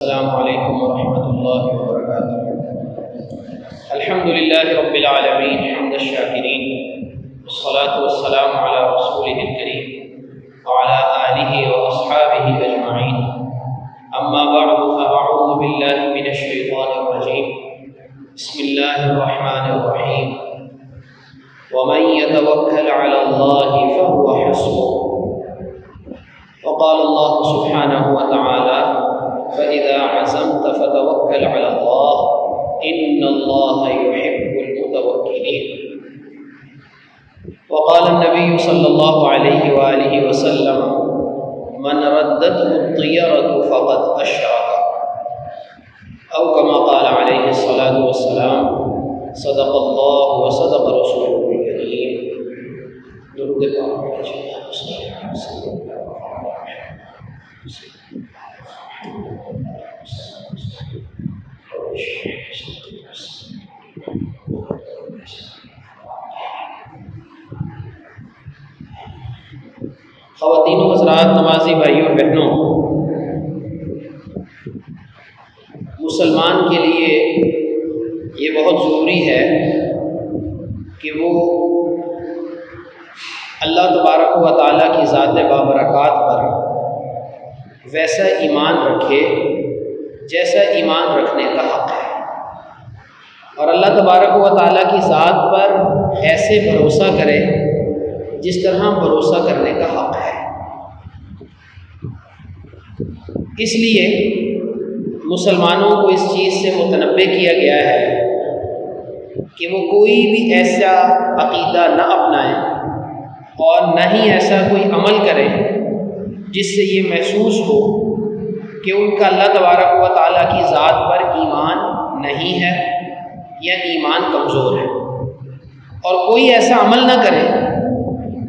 السلام علیکم ورحمۃ اللہ وبرکاتہ۔ الحمد للہ رب العالمین حمد الشاکرین، والصلاة والسلام علی رسولہ الکریم وعلی آلہ واصحابہ اجمعین، اما بعد فاعوذ باللہ من الشیطان الرجیم، بسم اللہ الرحمن الرحیم، ومن يتوکل علی اللہ فهو حسبہ، وقال اللہ سبحانہ وتعالی فإذا عزمت فتوكل على الله إن الله يحب المتوكلين، وقال النبي صلى الله عليه وآله وسلم من ردته الطيرة فقد أشرك، أو كما قال عليه الصلاة والسلام صدق الله وصدق رسوله الكريم۔ درود پاک خواتین و حضرات، نمازی بھائیوں اور بہنوں، مسلمان کے لیے یہ بہت ضروری ہے کہ وہ اللہ تبارک و تعالیٰ کی ذات بابرکات پر ویسا ایمان رکھے جیسا ایمان رکھنے کا حق ہے، اور اللہ تبارک و تعالیٰ کی ذات پر ایسے بھروسہ کرے جس طرح بھروسہ کرنے کا حق ہے۔ اس لیے مسلمانوں کو اس چیز سے متنبہ کیا گیا ہے کہ وہ کوئی بھی ایسا عقیدہ نہ اپنائیں اور نہ ہی ایسا کوئی عمل کریں جس سے یہ محسوس ہو کہ ان کا اللہ تبارک و تعالیٰ کی ذات پر ایمان نہیں ہے یا ایمان کمزور ہے، اور کوئی ایسا عمل نہ کرے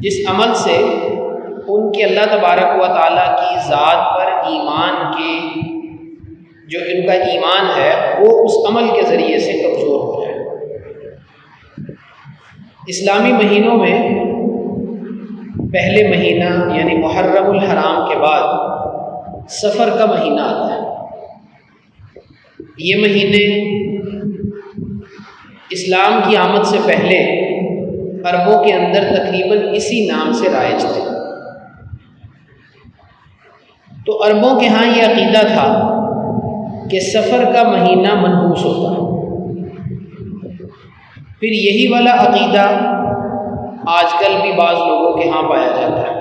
جس عمل سے ان کے اللہ تبارک و تعالیٰ کی ذات پر ایمان کے جو ان کا ایمان ہے وہ اس عمل کے ذریعے سے کمزور ہو جائے۔ اسلامی مہینوں میں پہلے مہینہ یعنی محرم الحرام کے بعد سفر کا مہینہ آتا ہے۔ یہ مہینے اسلام کی آمد سے پہلے عربوں کے اندر تقریباً اسی نام سے رائج تھے، تو عربوں کے ہاں یہ عقیدہ تھا کہ سفر کا مہینہ منحوس ہوتا ہے۔ پھر یہی والا عقیدہ آج کل بھی بعض لوگوں کے ہاں پایا جاتا ہے۔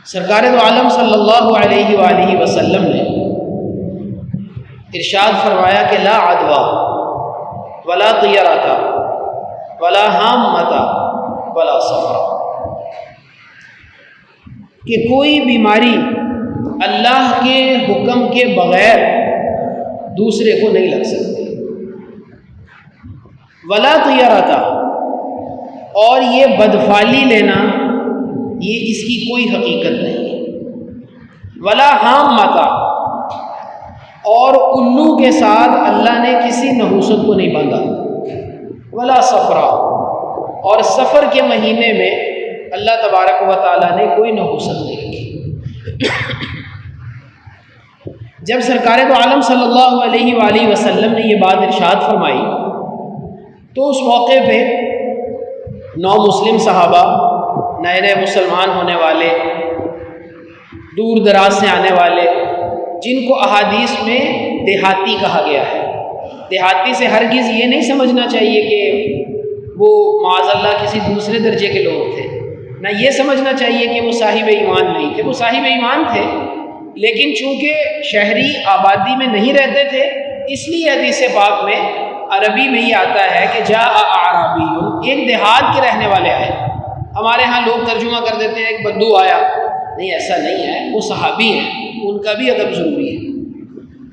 سرکار دو عالم صلی اللہ علیہ وآلہ وسلم نے ارشاد فرمایا کہ لا عدوى ولا طیرۃ ولا حامۃ ولا سفر، کہ کوئی بیماری اللہ کے حکم کے بغیر دوسرے کو نہیں لگ سکتی، ولا طیرۃ، اور یہ بدفعلی لینا یہ اس کی کوئی حقیقت نہیں ہے، ولا حامۃ، اور الو کے ساتھ اللہ نے کسی نحوست کو نہیں باندھا، ولا سفرا، اور سفر کے مہینے میں اللہ تبارک و تعالیٰ نے کوئی نحوست نہیں رکھی۔ جب سرکار دو عالم صلی اللہ علیہ وآلہ وسلم نے یہ بات ارشاد فرمائی تو اس موقع پہ 9 مسلم صحابہ، نئے نئے مسلمان ہونے والے، دور دراز سے آنے والے، جن کو احادیث میں دیہاتی کہا گیا ہے۔ دیہاتی سے ہرگز یہ نہیں سمجھنا چاہیے کہ وہ معاذ اللہ کسی دوسرے درجے کے لوگ تھے، نہ یہ سمجھنا چاہیے کہ وہ صاحب ایمان نہیں تھے، وہ صاحب ایمان تھے، لیکن چونکہ شہری آبادی میں نہیں رہتے تھے اس لیے حدیث پاک میں عربی میں یہ آتا ہے کہ جاء اعرابی، ایک دیہات کے رہنے والے آئے۔ ہمارے ہاں لوگ ترجمہ کر دیتے ہیں ایک بدو آیا، نہیں، ایسا نہیں ہے، وہ صحابی ہیں، ان کا بھی ادب ضروری ہے۔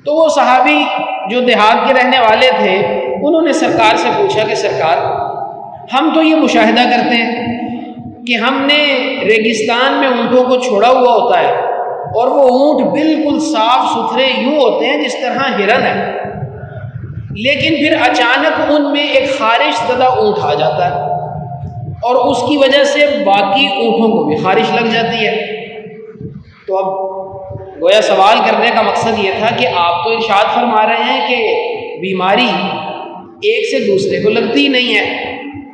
تو وہ صحابی جو دیہات کے رہنے والے تھے انہوں نے سرکار سے پوچھا کہ سرکار، ہم تو یہ مشاہدہ کرتے ہیں کہ ہم نے ریگستان میں اونٹوں کو چھوڑا ہوا ہوتا ہے اور وہ اونٹ بالکل صاف ستھرے یوں ہوتے ہیں جس طرح ہرن ہے، لیکن پھر اچانک ان میں ایک خارش زدہ اونٹ آ جاتا ہے اور اس کی وجہ سے باقی اونٹوں کو بھی خارش لگ جاتی ہے۔ تو اب گویا سوال کرنے کا مقصد یہ تھا کہ آپ تو ارشاد فرما رہے ہیں کہ بیماری ایک سے دوسرے کو لگتی نہیں ہے،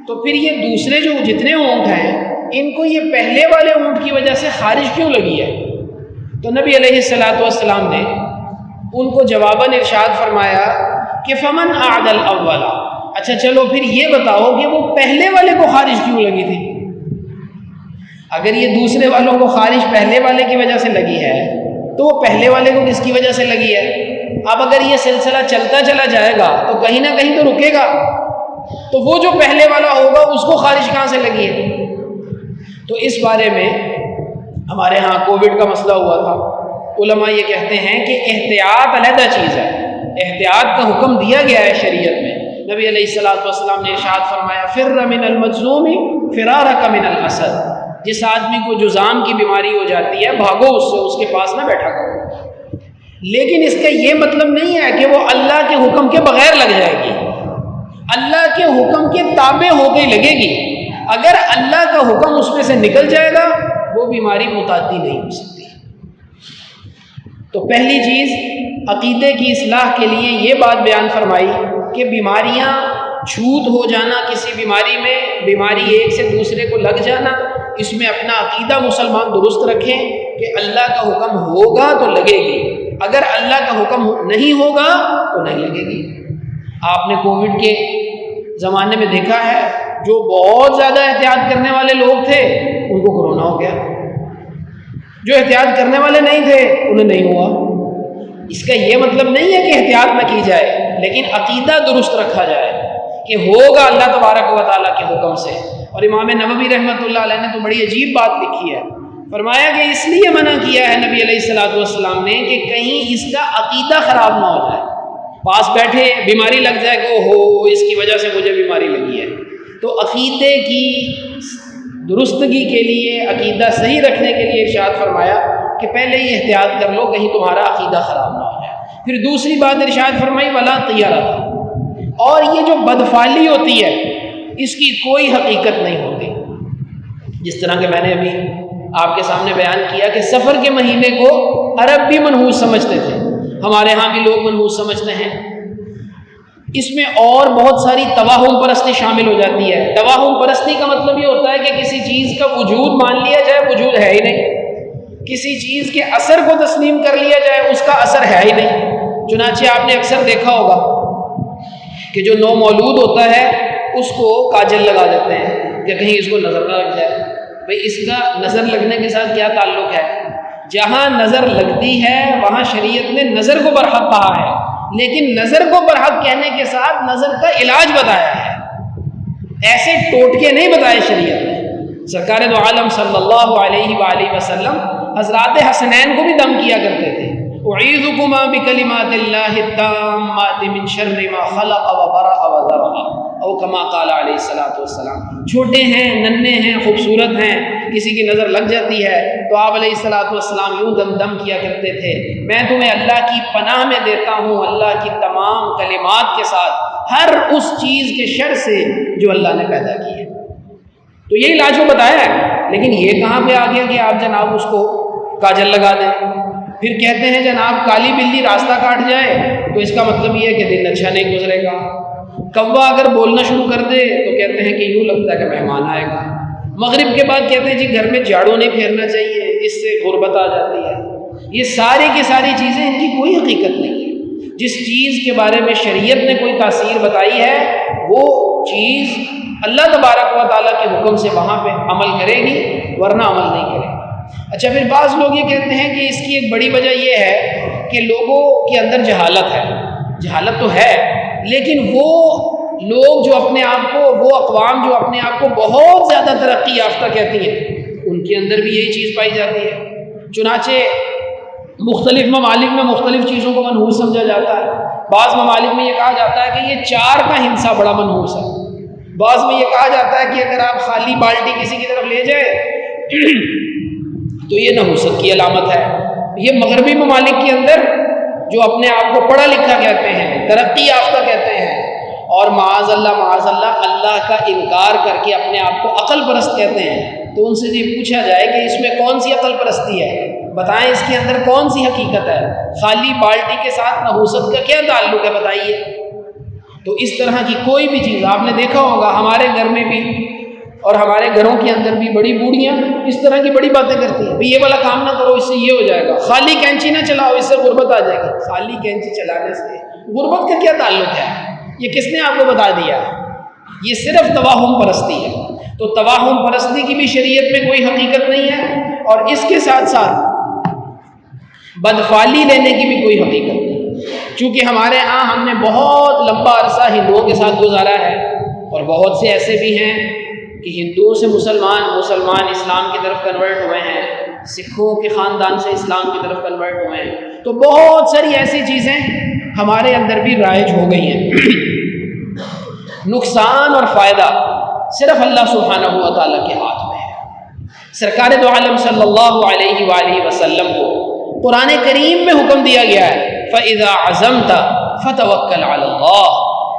تو پھر یہ دوسرے جو جتنے اونٹ ہیں ان کو یہ پہلے والے اونٹ کی وجہ سے خارج کیوں لگی ہے؟ تو نبی علیہ الصلوۃ والسلام نے ان کو جواباً ارشاد فرمایا کہ فمن اعد الاول، اچھا چلو پھر یہ بتاؤ کہ وہ پہلے والے کو خارج کیوں لگی تھی؟ اگر یہ دوسرے والوں کو خارج پہلے والے کی وجہ سے لگی ہے تو وہ پہلے والے کو کس کی وجہ سے لگی ہے؟ اب اگر یہ سلسلہ چلتا چلا جائے گا تو کہیں نہ کہیں تو رکے گا، تو وہ جو پہلے والا ہوگا اس کو خارج کہاں سے لگی ہے؟ تو اس بارے میں ہمارے ہاں کووڈ کا مسئلہ ہوا تھا، علماء یہ کہتے ہیں کہ احتیاط علیحدہ چیز ہے، احتیاط کا حکم دیا گیا ہے شریعت میں۔ نبی علیہ الصلوۃ والسلام نے ارشاد فرمایا فر من المجذوم فرارک من الاسد، جس آدمی کو جذام کی بیماری ہو جاتی ہے بھاگو اس سے، اس کے پاس نہ بیٹھا کرو۔ لیکن اس کا یہ مطلب نہیں ہے کہ وہ اللہ کے حکم کے بغیر لگ جائے گی، اللہ کے حکم کے تابع ہو کے لگے گی۔ اگر اللہ کا حکم اس میں سے نکل جائے گا وہ بیماری متعدی نہیں ہو سکتی۔ تو پہلی چیز عقیدے کی اصلاح کے لیے یہ بات بیان فرمائی کہ بیماریاں چھوت ہو جانا، کسی بیماری میں بیماری ایک سے دوسرے کو لگ جانا، اس میں اپنا عقیدہ مسلمان درست رکھیں کہ اللہ کا حکم ہوگا تو لگے گی، اگر اللہ کا حکم نہیں ہوگا تو نہیں لگے گی۔ آپ نے کووڈ کے زمانے میں دیکھا ہے جو بہت زیادہ احتیاط کرنے والے لوگ تھے ان کو کورونا ہو گیا، جو احتیاط کرنے والے نہیں تھے انہیں نہیں ہوا۔ اس کا یہ مطلب نہیں ہے کہ احتیاط نہ کی جائے، لیکن عقیدہ درست رکھا جائے کہ ہوگا اللہ تبارک و تعالیٰ کے حکم سے۔ اور امام نووی رحمۃ اللہ علیہ نے تو بڑی عجیب بات لکھی ہے، فرمایا کہ اس لیے منع کیا ہے نبی علیہ الصلوۃ والسلام نے کہ کہیں اس کا عقیدہ خراب نہ ہو جائے، پاس بیٹھے بیماری لگ جائے کہ ہو اس کی وجہ سے مجھے بیماری لگی ہے۔ تو عقیدے کی درستگی کے لیے، عقیدہ صحیح رکھنے کے لیے ارشاد فرمایا کہ پہلے ہی احتیاط کر لو کہیں تمہارا عقیدہ خراب نہ ہو جائے۔ پھر دوسری بات ارشاد فرمائی ولا طیرۃ، اور یہ جو بدفعلی ہوتی ہے اس کی کوئی حقیقت نہیں ہوتی۔ جس طرح کہ میں نے ابھی آپ کے سامنے بیان کیا کہ سفر کے مہینے کو عرب بھی منحوس سمجھتے تھے، ہمارے ہاں بھی لوگ منحوس سمجھتے ہیں۔ اس میں اور بہت ساری توہم پرستی شامل ہو جاتی ہے۔ توہم پرستی کا مطلب یہ ہوتا ہے کہ کسی چیز کا وجود مان لیا جائے وجود ہے ہی نہیں، کسی چیز کے اثر کو تسلیم کر لیا جائے اس کا اثر ہے ہی نہیں۔ چنانچہ آپ نے اکثر دیکھا ہوگا کہ جو نو مولود ہوتا ہے اس کو کاجل لگا دیتے ہیں کہ کہیں اس کو نظر نہ لگ جائے۔ بھئی اس کا نظر لگنے کے ساتھ کیا تعلق ہے؟ جہاں نظر لگتی ہے وہاں شریعت نے نظر کو برحق کہا ہے، لیکن نظر کو برحق کہنے کے ساتھ نظر کا علاج بتایا ہے، ایسے ٹوٹکے نہیں بتائے شریعت نے۔ سرکار دو عالم صلی اللہ علیہ وآلہ وسلم حضرات حسنین کو بھی دم کیا کرتے تھے، اعیذکما بکلمات اللہ التامات من شر ما خلق وبرأ وذرأ، او کما قال علیہ الصلوۃ والسلام۔ چھوٹے ہیں، ننھے ہیں، خوبصورت ہیں، کسی کی نظر لگ جاتی ہے تو آپ علیہ الصلوۃ والسلام یوں دم کیا کرتے تھے، میں تمہیں اللہ کی پناہ میں دیتا ہوں اللہ کی تمام کلمات کے ساتھ ہر اس چیز کے شر سے جو اللہ نے پیدا کی ہے۔ تو یہ علاج کو بتایا ہے، لیکن یہ کہاں پہ آ گیا کہ آپ جناب اس کو کاجل لگا دیں۔ پھر کہتے ہیں جناب کالی بلی راستہ کاٹ جائے تو اس کا مطلب یہ ہے کہ دن اچھا نہیں گزرے گا۔ کوا اگر بولنا شروع کر دے تو کہتے ہیں کہ یوں لگتا ہے کہ مہمان آئے گا۔ مغرب کے بعد کہتے ہیں جی گھر میں جھاڑو نہیں پھیرنا چاہیے، اس سے غربت آ جاتی ہے۔ یہ ساری کی ساری چیزیں ان کی کوئی حقیقت نہیں ہے۔ جس چیز کے بارے میں شریعت نے کوئی تاثیر بتائی ہے وہ چیز اللہ تبارک و تعالیٰ کے حکم سے وہاں پہ عمل کرے گی، ورنہ عمل نہیں کرے گی۔ اچھا پھر بعض لوگ یہ کہتے ہیں کہ اس کی ایک بڑی وجہ یہ ہے کہ لوگوں کے اندر جہالت ہے۔ جہالت تو ہے، لیکن وہ لوگ جو اپنے آپ کو، وہ اقوام جو اپنے آپ کو بہت زیادہ ترقی یافتہ کہتی ہیں، ان کے اندر بھی یہی چیز پائی جاتی ہے۔ چنانچہ مختلف ممالک میں مختلف چیزوں کو منحوس سمجھا جاتا ہے۔ بعض ممالک میں یہ کہا جاتا ہے کہ یہ 4 کا ہندسہ بڑا منحوس ہے، بعض میں یہ کہا جاتا ہے کہ اگر آپ خالی بالٹی کسی کی طرف لے جائے تو یہ نحوست کی علامت ہے۔ یہ مغربی ممالک کے اندر جو اپنے آپ کو پڑھا لکھا کہتے ہیں، ترقی یافتہ کہتے ہیں، اور معاذ اللہ اللہ کا انکار کر کے اپنے آپ کو عقل پرست کہتے ہیں، تو ان سے یہ پوچھا جائے کہ اس میں کون سی عقل پرستی ہے؟ بتائیں اس کے اندر کون سی حقیقت ہے؟ خالی بالٹی کے ساتھ نحوست کا کیا تعلق ہے بتائیے؟ تو اس طرح کی کوئی بھی چیز آپ نے دیکھا ہوگا ہمارے گھر میں بھی اور ہمارے گھروں کے اندر بھی بڑی بوڑھیاں اس طرح کی بڑی باتیں کرتی ہیں، بھئی یہ والا کام نہ کرو اس سے یہ ہو جائے گا، خالی کینچی نہ چلاؤ اس سے غربت آ جائے گی۔ خالی کینچی چلانے سے غربت کا کیا تعلق ہے؟ یہ کس نے آپ کو بتا دیا؟ یہ صرف توہم پرستی ہے۔ تو توہم پرستی کی بھی شریعت میں کوئی حقیقت نہیں ہے، اور اس کے ساتھ ساتھ بدفعلی لینے کی بھی کوئی حقیقت نہیں۔ چونکہ ہمارے ہاں ہم نے بہت لمبا عرصہ ہندوؤں کے ساتھ گزارا ہے، اور بہت سے ایسے بھی ہیں کہ ہندوؤں سے مسلمان اسلام کی طرف کنورٹ ہوئے ہیں، سکھوں کے خاندان سے اسلام کی طرف کنورٹ ہوئے ہیں، تو بہت ساری ایسی چیزیں ہمارے اندر بھی رائج ہو گئی ہیں۔ نقصان اور فائدہ صرف اللہ سبحانہ و تعالیٰ کے ہاتھ میں ہے۔ سرکار دو عالم صلی اللہ علیہ وآلہ وسلم کو قرآن کریم میں حکم دیا گیا ہے فَإِذَا عَزَمْتَ فَتَوَكَّلْ عَلَى اللَّهِ،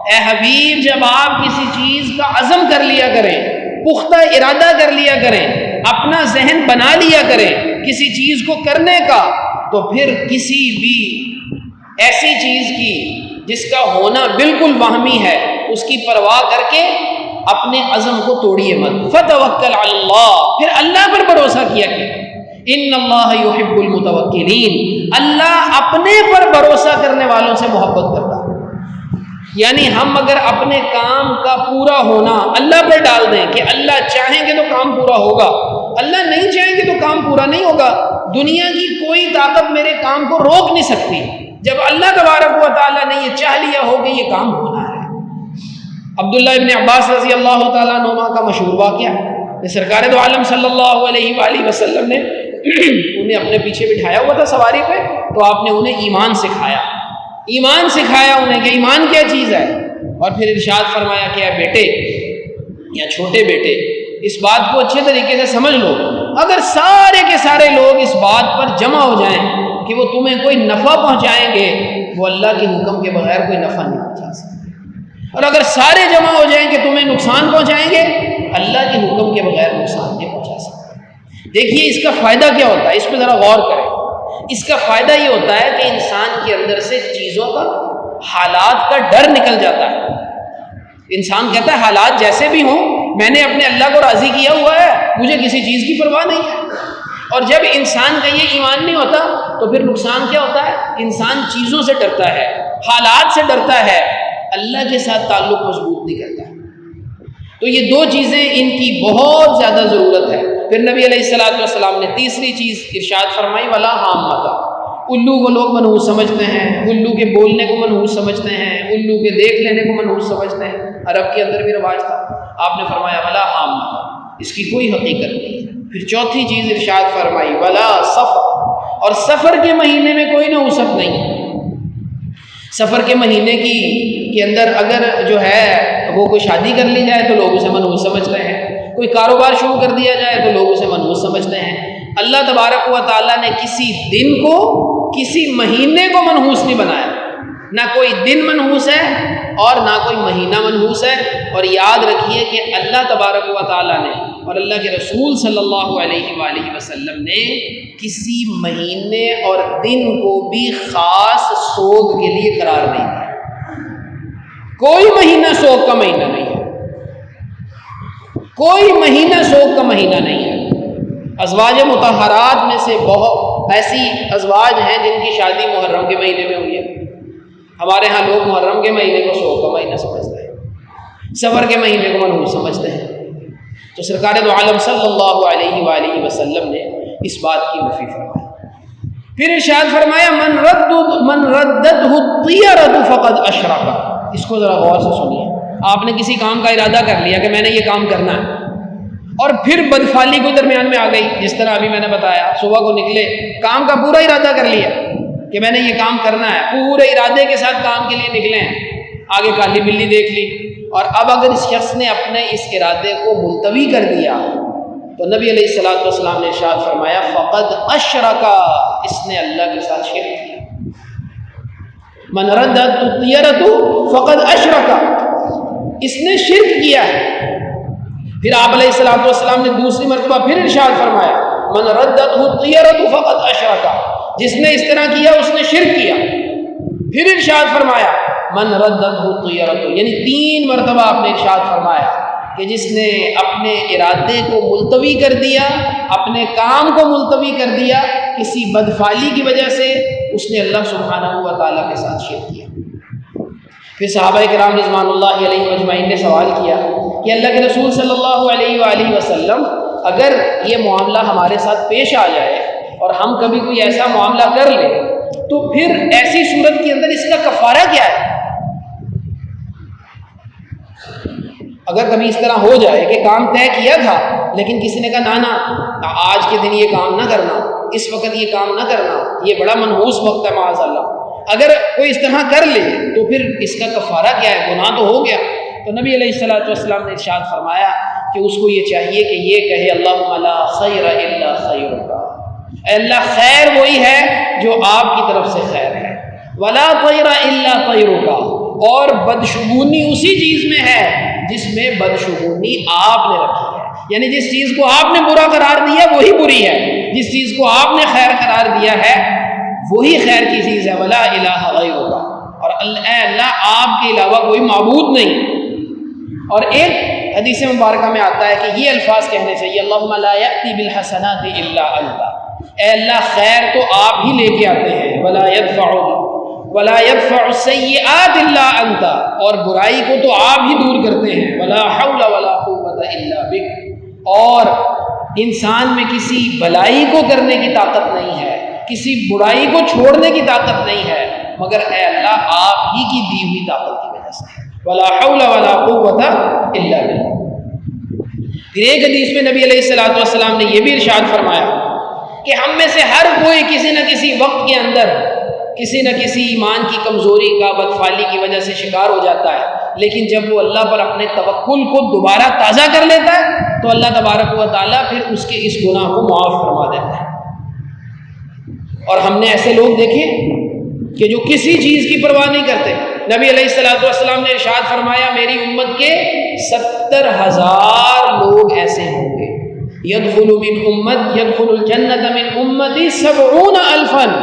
اے حبیب جب آپ کسی چیز کا عزم کر لیا کریں، پختہ ارادہ کر لیا کریں، اپنا ذہن بنا لیا کریں کسی چیز کو کرنے کا، تو پھر کسی بھی ایسی چیز کی جس کا ہونا بالکل وہمی ہے اس کی پرواہ کر کے اپنے عزم کو توڑیے مت۔ فَتَوَكَّلْ عَلَى اللَّهِ، پھر اللہ پر بھروسہ کیا کہ ان اللہ یحب المتوکلین، اللہ اپنے پر بھروسہ کرنے والوں سے محبت کرتا ہے۔ یعنی ہم اگر اپنے کام کا پورا ہونا اللہ پر ڈال دیں کہ اللہ چاہیں گے تو کام پورا ہوگا، اللہ نہیں چاہیں گے تو کام پورا نہیں ہوگا، دنیا کی کوئی طاقت میرے کام کو روک نہیں سکتی۔ جب اللہ تبارک و تعالیٰ نے یہ چاہ لیا ہو کہ یہ کام ہونا ہے۔ عبداللہ ابن عباس رضی اللہ تعالیٰ عنہما کا مشہور واقعہ، سرکار دو عالم صلی اللہ علیہ وآلہ وسلم نے انہیں اپنے پیچھے بٹھایا ہوا تھا سواری پہ، تو آپ نے انہیں ایمان سکھایا انہیں کہ ایمان کیا چیز ہے، اور پھر ارشاد فرمایا کہ اے بیٹے یا چھوٹے بیٹے اس بات کو اچھے طریقے سے سمجھ لو، اگر سارے کے سارے لوگ اس بات پر جمع ہو جائیں کہ وہ تمہیں کوئی نفع پہنچائیں گے، وہ اللہ کے حکم کے بغیر کوئی نفع نہیں پہنچا سکتے، اور اگر سارے جمع ہو جائیں کہ تمہیں نقصان پہنچائیں گے، اللہ کے حکم کے بغیر نقصان نہیں پہنچا سکتے۔ دیکھیے اس کا فائدہ کیا ہوتا ہے، اس پہ ذرا غور کریں۔ اس کا فائدہ یہ ہوتا ہے کہ انسان کے اندر سے چیزوں کا، حالات کا ڈر نکل جاتا ہے۔ انسان کہتا ہے حالات جیسے بھی ہوں میں نے اپنے اللہ کو راضی کیا ہوا ہے، مجھے کسی چیز کی پرواہ نہیں ہے۔ اور جب انسان کا یہ ایمان نہیں ہوتا تو پھر نقصان کیا ہوتا ہے؟ انسان چیزوں سے ڈرتا ہے، حالات سے ڈرتا ہے، اللہ کے ساتھ تعلق مضبوط نہیں کرتا۔ تو یہ دو چیزیں ان کی بہت زیادہ ضرورت ہے۔ پھر نبی علیہ السلام نے تیسری چیز ارشاد فرمائی ولا حامتا، الو کو لوگ منحوس سمجھتے ہیں، الو کے بولنے کو منحوس سمجھتے ہیں، الو کے دیکھ لینے کو منحوس سمجھتے ہیں، عرب کے اندر بھی رواج تھا۔ آپ نے فرمایا ولا حامتا، اس کی کوئی حقیقت نہیں ہے۔ پھر چوتھی چیز ارشاد فرمائی ولا سفر، اور سفر کے مہینے میں کوئی نحوست نہیں۔ سفر کے مہینے کے اندر اگر جو ہے وہ کوئی شادی کر لی جائے تو لوگ اسے منحوس سمجھتے ہیں، کوئی کاروبار شروع کر دیا جائے تو لوگ اسے منحوس سمجھتے ہیں۔ اللہ تبارک و تعالیٰ نے کسی دن کو، کسی مہینے کو منحوس نہیں بنایا، نہ کوئی دن منحوس ہے اور نہ کوئی مہینہ منحوس ہے۔ اور یاد رکھیے کہ اللہ تبارک و تعالیٰ نے اور اللہ کے رسول صلی اللہ علیہ وآلہ وسلم نے کسی مہینے اور دن کو بھی خاص سوگ کے لیے قرار نہیں دیا۔ کوئی مہینہ سوگ کا مہینہ نہیں ہے، کوئی مہینہ سوگ کا مہینہ نہیں ہے۔ ازواج مطہرات میں سے بہت ایسی ازواج ہیں جن کی شادی محرم کے مہینے میں ہوئی ہے۔ ہمارے ہاں لوگ محرم کے مہینے کو سوگ کا مہینہ سمجھتے ہیں، سفر کے مہینے کو منحوس سمجھتے ہیں۔ تو سرکار دو عالم صلی اللہ علیہ وآلہ وسلم نے اس بات کی نفی فرمائی۔ پھر ارشاد فرمایا من ردته الطیرۃ فقد اشرک۔ اس کو ذرا غور سے سنیے۔ آپ نے کسی کام کا ارادہ کر لیا کہ میں نے یہ کام کرنا ہے، اور پھر بدفعلی کو درمیان میں آ گئی، جس طرح ابھی میں نے بتایا، صبح کو نکلے، کام کا پورا ارادہ کر لیا کہ میں نے یہ کام کرنا ہے، پورے ارادے کے ساتھ کام کے لیے نکلے ہیں، آگے کالی بلی دیکھ لی، اور اب اگر اس شخص نے اپنے اس ارادے کو ملتوی کر دیا تو نبی علیہ السلام نے ارشاد فرمایا فقد اشرک، اس نے اللہ کے ساتھ شرک کیا۔ من ردت الطیرۃ فقد اشرک، اس نے شرک کیا ہے۔ پھر آپ علیہ السلام نے دوسری مرتبہ پھر ارشاد فرمایا من ردته الطیرۃ فقد اشرک، جس نے اس طرح کیا اس نے شرک کیا۔ پھر ارشاد فرمایا من ردته الطیرۃ، یعنی 3 مرتبہ آپ نے ارشاد فرمایا کہ جس نے اپنے ارادے کو ملتوی کر دیا، اپنے کام کو ملتوی کر دیا کسی بدفعلی کی وجہ سے، اس نے اللہ سبحانہ و تعالیٰ کے ساتھ شرک کیا۔ پھر صحابہ کرام رضوان اللہ علیہ مجمعین نے سوال کیا کہ اللہ کے رسول صلی اللہ علیہ وآلہ وسلم، اگر یہ معاملہ ہمارے ساتھ پیش آ جائے اور ہم کبھی کوئی ایسا معاملہ کر لیں تو پھر ایسی صورت کے اندر اس کا کفارہ کیا ہے؟ اگر کبھی اس طرح ہو جائے کہ کام طے کیا تھا لیکن کسی نے کہا نا آج کے دن یہ کام نہ کرنا، اس وقت یہ کام نہ کرنا، یہ بڑا منحوس وقت ہے معاذ اللہ، اگر کوئی اس طرح کر لے تو پھر اس کا کفارہ کیا ہے؟ گناہ تو ہو گیا۔ تو نبی علیہ الصلوۃ والسلام نے ارشاد فرمایا کہ اس کو یہ چاہیے کہ یہ کہے اللہم لا خیر الا خیرک، اے اللہ خیر وہی ہے جو آپ کی طرف سے خیر ہے، ولا طیر الا طیرک، اور بدشگونی اسی چیز میں ہے جس میں بدشگونی آپ نے رکھی ہے، یعنی جس چیز کو آپ نے برا قرار دیا وہی بری ہے، جس چیز کو آپ نے خیر قرار دیا ہے وہی خیر کی چیز ہے۔ ولا الہ غیرک، اور اے اللہ آپ کے علاوہ کوئی معبود نہیں۔ اور ایک حدیث مبارکہ میں آتا ہے کہ یہ الفاظ کہنے چاہیے اللہم لا یأتی بالحسنات الا انت، اے اللہ خیر تو آپ ہی لے کے آتے ہیں، ولا يدفع السیئات الا انت، اور برائی کو تو آپ ہی دور کرتے ہیں، ولا حول ولا قوت الا بک، اور انسان میں کسی بھلائی کو کرنے کی طاقت نہیں ہے، کسی برائی کو چھوڑنے کی طاقت نہیں ہے مگر اے اللہ آپ ہی کی دی ہوئی طاقت کی وجہ سے، ولا حول ولا قوت الا باللہ۔ پھر ایک حدیث میں نبی علیہ الصلوۃ والسلام نے یہ بھی ارشاد فرمایا کہ ہم میں سے ہر کوئی کسی نہ کسی وقت کے اندر کسی نہ کسی ایمان کی کمزوری کا، بدفعلی کی وجہ سے شکار ہو جاتا ہے، لیکن جب وہ اللہ پر اپنے توکل کو دوبارہ تازہ کر لیتا ہے تو اللہ تبارک و تعالیٰ پھر اس کے اس گناہ کو معاف فرما دیتا ہے۔ اور ہم نے ایسے لوگ دیکھے کہ جو کسی چیز کی پرواہ نہیں کرتے۔ نبی علیہ الصلوۃ والسلام نے ارشاد فرمایا میری امت کے 70,000 لوگ ایسے ہوں گے، يدخل الجنة من امتی 70,000،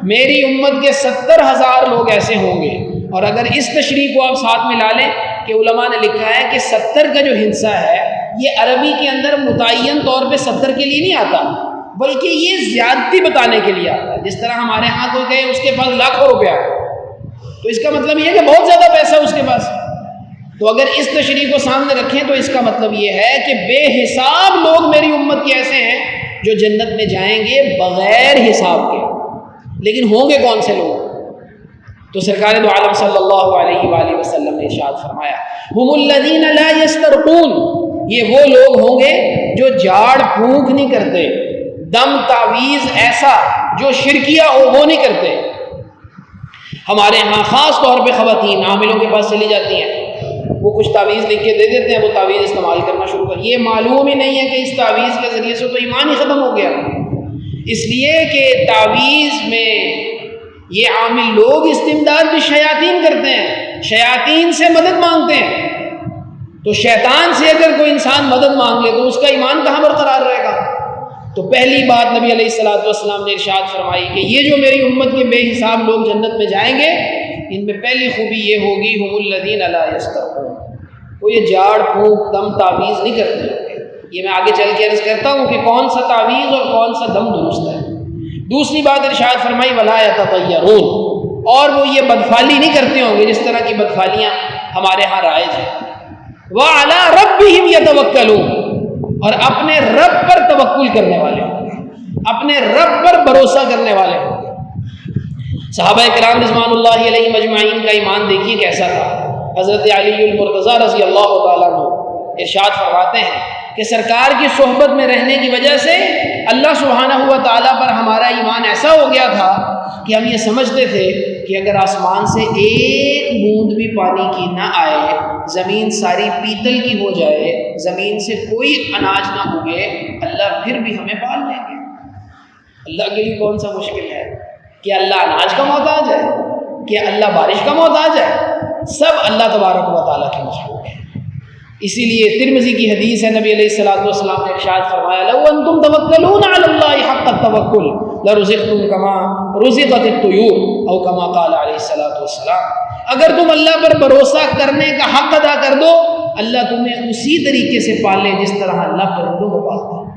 میری امت کے 70,000 لوگ ایسے ہوں گے۔ اور اگر اس تشریح کو آپ ساتھ میں لا لیں کہ علماء نے لکھا ہے کہ 70 کا جو ہندسہ ہے یہ عربی کے اندر متعین طور پہ 70 کے لیے نہیں آتا، بلکہ یہ زیادتی بتانے کے لیے آتا ہے۔ جس طرح ہمارے ہاں کوئی کہے اس کے پاس لاکھوں روپیہ ہے تو اس کا مطلب یہ ہے کہ بہت زیادہ پیسہ اس کے پاس، تو اگر اس تشریح کو سامنے رکھیں تو اس کا مطلب یہ ہے کہ بے حساب لوگ میری امت کے ایسے ہیں جو جنت میں جائیں گے بغیر حساب کے۔ لیکن ہوں گے کون سے لوگ؟ تو سرکار دو عالم صلی اللہ علیہ وآلہ وسلم نے ارشاد فرمایا ہم الذین لا یسترقون، یہ وہ لوگ ہوں گے جو جھاڑ پھونک نہیں کرتے، دم تعویذ ایسا جو شرکیہ ہو وہ نہیں کرتے۔ ہمارے ہاں خاص طور پہ خواتین عاملوں کے پاس چلی جاتی ہیں، وہ کچھ تعویذ لکھ کے دے دیتے ہیں، وہ تعویذ استعمال کرنا شروع کر، یہ معلوم ہی نہیں ہے کہ اس تعویذ کے ذریعے سے تو ایمان ہی ختم ہو گیا، اس لیے کہ تعویذ میں یہ عامل لوگ استمداد بھی شیاطین کرتے ہیں، شیاطین سے مدد مانگتے ہیں، تو شیطان سے اگر کوئی انسان مدد مانگ لے تو اس کا ایمان کہاں برقرار رہے گا؟ تو پہلی بات نبی علیہ الصلوۃ والسلام نے ارشاد فرمائی کہ یہ جو میری امت کے بے حساب لوگ جنت میں جائیں گے ان میں پہلی خوبی یہ ہوگی ہم الذین لا یسترقون، وہ یہ جھاڑ پھونک دم تعویذ نہیں کرتے۔ یہ میں آگے چل کے عرض کرتا ہوں کہ کون سا تعویذ اور کون سا دم درست ہے۔ دوسری بات ارشاد فرمائی ولا یتطیرون، اور وہ یہ بدفعلی نہیں کرتے ہوں گے جس طرح کی بدفعلیاں ہمارے ہاں رائج ہیں۔ وعلی ربہم یتوکلون، اور اپنے رب پر توکل کرنے والے ہوں گے، اپنے رب پر بھروسہ کرنے والے ہوں گے۔ صحابہ کرام رضوان اللہ علیہ مجمعین کا ایمان دیکھیے کیسا تھا۔ حضرت علی المرتضیٰ رضی اللہ تعالیٰ عنہ ارشاد فرماتے ہیں کہ سرکار کی صحبت میں رہنے کی وجہ سے اللہ سبحانہ و تعالیٰ پر ہمارا ایمان ایسا ہو گیا تھا کہ ہم یہ سمجھتے تھے کہ اگر آسمان سے ایک بوند بھی پانی کی نہ آئے، زمین ساری پیتل کی ہو جائے، زمین سے کوئی اناج نہ اگے، اللہ پھر بھی ہمیں پال لیں گے۔ اللہ کے لیے کون سا مشکل ہے کہ اللہ اناج کا محتاج ہے، کہ اللہ بارش کا محتاج ہے؟ سب اللہ تبارک و تعالیٰ کے مخلوق ہے۔ اسی لیے ترمذی کی حدیث ہے، نبی علیہ الصلوۃ والسلام نے ارشاد فرمایا لو انتم توکلون علی اللہ حق التوکل لرزقتم کما رزقت الطیور او کما قال علیہ الصلوۃ والسلام، اگر تم اللہ پر بھروسہ کرنے کا حق ادا کر دو، اللہ تمہیں اسی طریقے سے پالے جس طرح اللہ پرندوں کو پالتا ہے۔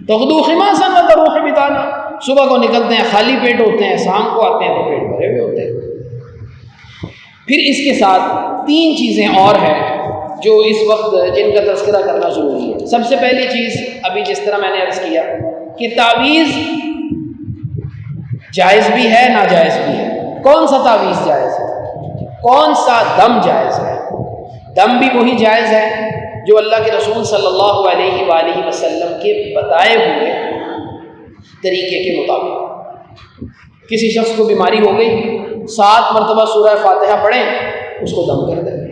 تغدو خماسا وتروح بطانا، صبح کو نکلتے ہیں خالی پیٹ ہوتے ہیں، شام کو آتے ہیں تو پیٹ بھرے ہوئے ہوتے ہیں۔ پھر اس کے ساتھ 3 چیزیں اور ہیں جو اس وقت جن کا تذکرہ کرنا ضروری ہے۔ سب سے پہلی چیز، ابھی جس طرح میں نے عرض کیا کہ تعویذ جائز بھی ہے ناجائز بھی ہے۔ کون سا تعویذ جائز ہے؟ کون سا دم جائز ہے؟ دم بھی وہی جائز ہے جو اللہ کے رسول صلی اللہ علیہ وآلہ وسلم کے بتائے ہوئے طریقے کے مطابق۔ کسی شخص کو بیماری ہو گئی، 7 مرتبہ سورہ فاتحہ پڑھیں، اس کو دم کر دیں۔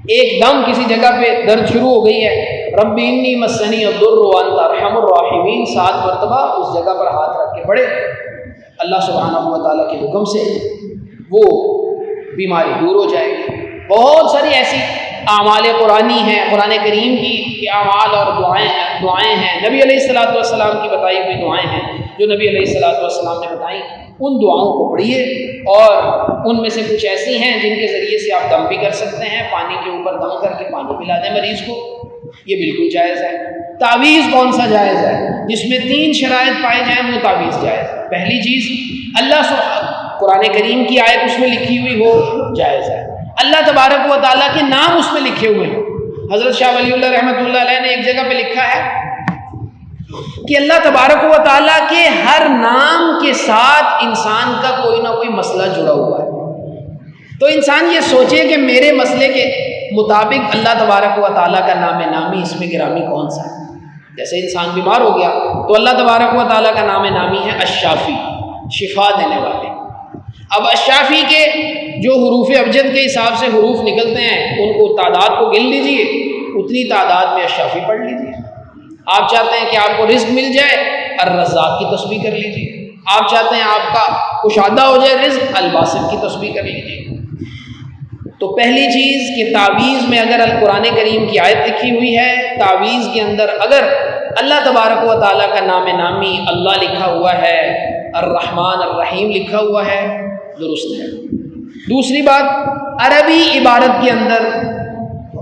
ایک دم کسی جگہ پہ درد شروع ہو گئی ہے، رب انی مسنی الضر وانت ارحم الراحمین، 7 مرتبہ اس جگہ پر ہاتھ رکھ کے پڑھے، اللہ سبحانہ و تعالیٰ کے حکم سے وہ بیماری دور ہو جائے گی۔ بہت ساری ایسی اعمال قرآنی ہیں، قرآن کریم کی اعمال اور دعائیں ہیں، نبی علیہ الصلوۃ والسلام کی بتائی ہوئی دعائیں ہیں جو نبی علیہ الصلوۃ والسلام نے بتائیں، ان دعاؤں کو پڑھیے، اور ان میں سے کچھ ایسی ہیں جن کے ذریعے سے آپ دم بھی کر سکتے ہیں، پانی کے اوپر دم کر کے پانی پلا دیں مریض کو، یہ بالکل جائز ہے۔ تعویذ کون سا جائز ہے؟ جس میں 3 شرائط پائے جائیں وہ تعویذ جائز ہے۔ پہلی چیز، اللہ قرآن کریم کی آیت اس میں لکھی ہوئی ہو، جائز ہے۔ اللہ تبارک و تعالیٰ کے نام اس میں لکھے ہوئے ہیں۔ حضرت شاہ ولی اللہ رحمۃ اللہ علیہ نے ایک جگہ پہ لکھا ہے کہ اللہ تبارک و تعالیٰ کے ہر نام کے ساتھ انسان کا کوئی نہ کوئی مسئلہ جڑا ہوا ہے۔ تو انسان یہ سوچے کہ میرے مسئلے کے مطابق اللہ تبارک و تعالیٰ کا نام نامی اس میں گرامی کون سا ہے؟ جیسے انسان بیمار ہو گیا تو اللہ تبارک و تعالیٰ کا نام نامی ہے الشافی، شفا دینے والے۔ اب الشافی کے جو حروف ابجد کے حساب سے حروف نکلتے ہیں ان کو تعداد کو گن لیجئے، اتنی تعداد میں الشافی پڑھ لیجئے۔ آپ چاہتے ہیں کہ آپ کو رزق مل جائے، الرزاق کی تسبیح کر لیجئے۔ آپ چاہتے ہیں آپ کا کشادہ ہو جائے رزق، الباسط کی تسبیح کر لیجئے۔ تو پہلی چیز کہ تعویذ میں اگر القرآن کریم کی آیت لکھی ہوئی ہے، تعویذ کے اندر اگر اللہ تبارک و تعالیٰ کا نام نامی اللہ لکھا ہوا ہے، الرحمن الرحیم لکھا ہوا ہے، درست ہے۔ دوسری بات، عربی عبارت کے اندر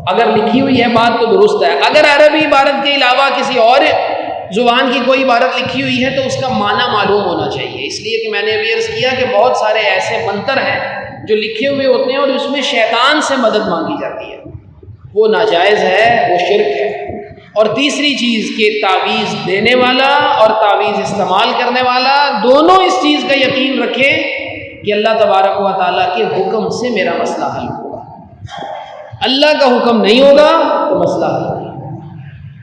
اگر لکھی ہوئی ہے بات تو درست ہے۔ اگر عربی عبارت کے علاوہ کسی اور زبان کی کوئی عبارت لکھی ہوئی ہے تو اس کا معنی معلوم ہونا چاہیے، اس لیے کہ میں نے ابھی عرض کیا کہ بہت سارے ایسے منتر ہیں جو لکھے ہوئے ہوتے ہیں اور اس میں شیطان سے مدد مانگی جاتی ہے، وہ ناجائز ہے، وہ شرک ہے۔ اور تیسری چیز کہ تعویذ دینے والا اور تعویذ استعمال کرنے والا دونوں اس چیز کا یقین رکھے کہ اللہ تبارک و تعالیٰ کے حکم سے میرا مسئلہ حل ہوگا، اللہ کا حکم نہیں ہوگا تو مسئلہ حل نہیں۔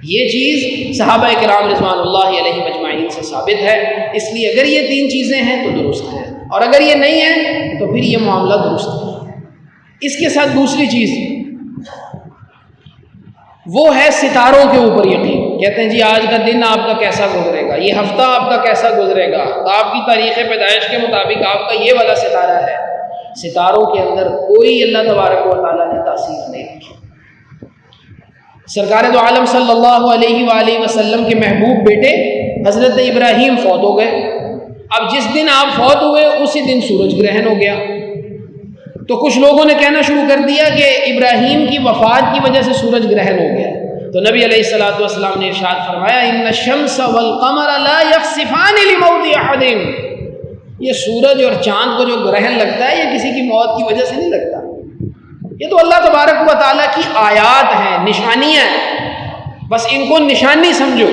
یہ چیز صحابہ کرام رضوان اللہ علیہ مجمعین سے ثابت ہے، اس لیے اگر یہ 3 چیزیں ہیں تو درست ہیں، اور اگر یہ نہیں ہے تو پھر یہ معاملہ درست ہے۔ اس کے ساتھ دوسری چیز وہ ہے ستاروں کے اوپر یقین۔ کہتے ہیں جی آج کا دن آپ کا کیسا گزرے گا، یہ ہفتہ آپ کا کیسا گزرے گا، آپ کی تاریخ پیدائش کے مطابق آپ کا یہ والا ستارہ ہے۔ ستاروں کے اندر کوئی اللہ تبارک و تعالیٰ نے تاثیر نہیں رکھی۔ سرکار دو عالم صلی اللہ علیہ وآلہ وسلم کے محبوب بیٹے حضرت ابراہیم فوت ہو گئے۔ اب جس دن آپ فوت ہوئے اسی دن سورج گرہن ہو گیا، تو کچھ لوگوں نے کہنا شروع کر دیا کہ ابراہیم کی وفات کی وجہ سے سورج گرہن ہو گیا۔ تو نبی علیہ الصلوۃ والسلام نے ارشاد فرمایا ان الشمس والقمر لا یخسفان لموت احد، یہ سورج اور چاند کو جو گرہن لگتا ہے یہ کسی کی موت کی وجہ سے نہیں لگتا، یہ تو اللہ تبارک و تعالیٰ کی آیات ہیں، نشانیاں ہیں، بس ان کو نشانی سمجھو۔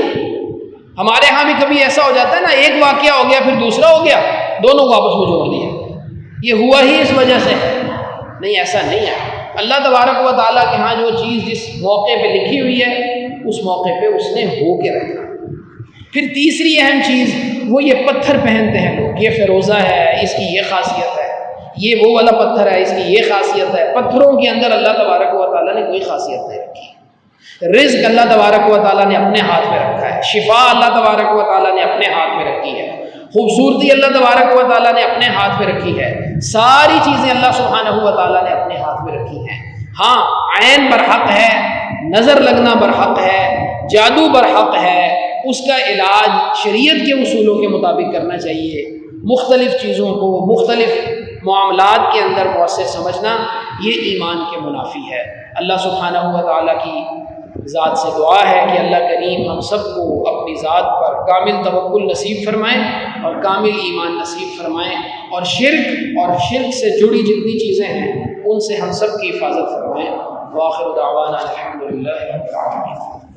ہمارے ہاں بھی کبھی ایسا ہو جاتا ہے نا، ایک واقعہ ہو گیا پھر دوسرا ہو گیا، دونوں کو آپس میں جوڑ دیا، یہ ہوا ہی اس وجہ سے، نہیں ایسا نہیں ہے۔ اللہ تبارک و تعالیٰ کے ہاں جو چیز جس موقع پہ لکھی ہوئی ہے اس موقع پہ اس نے ہو کے رکھا۔ پھر تیسری اہم چیز وہ یہ پتھر پہنتے ہیں لوگ، یہ فیروزہ ہے، اس کی یہ خاصیت ہے، یہ وہ والا پتھر ہے، اس کی یہ خاصیت ہے۔ پتھروں کے اندر اللہ تبارک و تعالیٰ نے کوئی خاصیت نہیں رکھی۔ رزق اللہ تبارک و تعالیٰ نے اپنے ہاتھ میں رکھا ہے، شفا اللہ تبارک و تعالیٰ نے اپنے ہاتھ میں رکھی ہے، خوبصورتی اللہ تبارک و تعالیٰ نے اپنے ہاتھ میں رکھی ہے، ساری چیزیں اللہ سبحانہ و تعالیٰ نے اپنے ہاتھ میں رکھی ہیں۔ ہاں عین برحق ہے نظر لگنا برحق ہے، جادو برحق ہے، اس کا علاج شریعت کے اصولوں کے مطابق کرنا چاہیے۔ مختلف چیزوں کو مختلف معاملات کے اندر مؤثر سمجھنا یہ ایمان کے منافی ہے۔ اللہ سبحانہ و تعالیٰ کی ذات سے دعا ہے کہ اللہ کریم ہم سب کو اپنی ذات پر کامل توکل نصیب فرمائیں اور کامل ایمان نصیب فرمائیں، اور شرک سے جڑی جتنی چیزیں ہیں ان سے ہم سب کی حفاظت فرمائیں۔ وآخر دعوانا الحمدللہ رب العالمین۔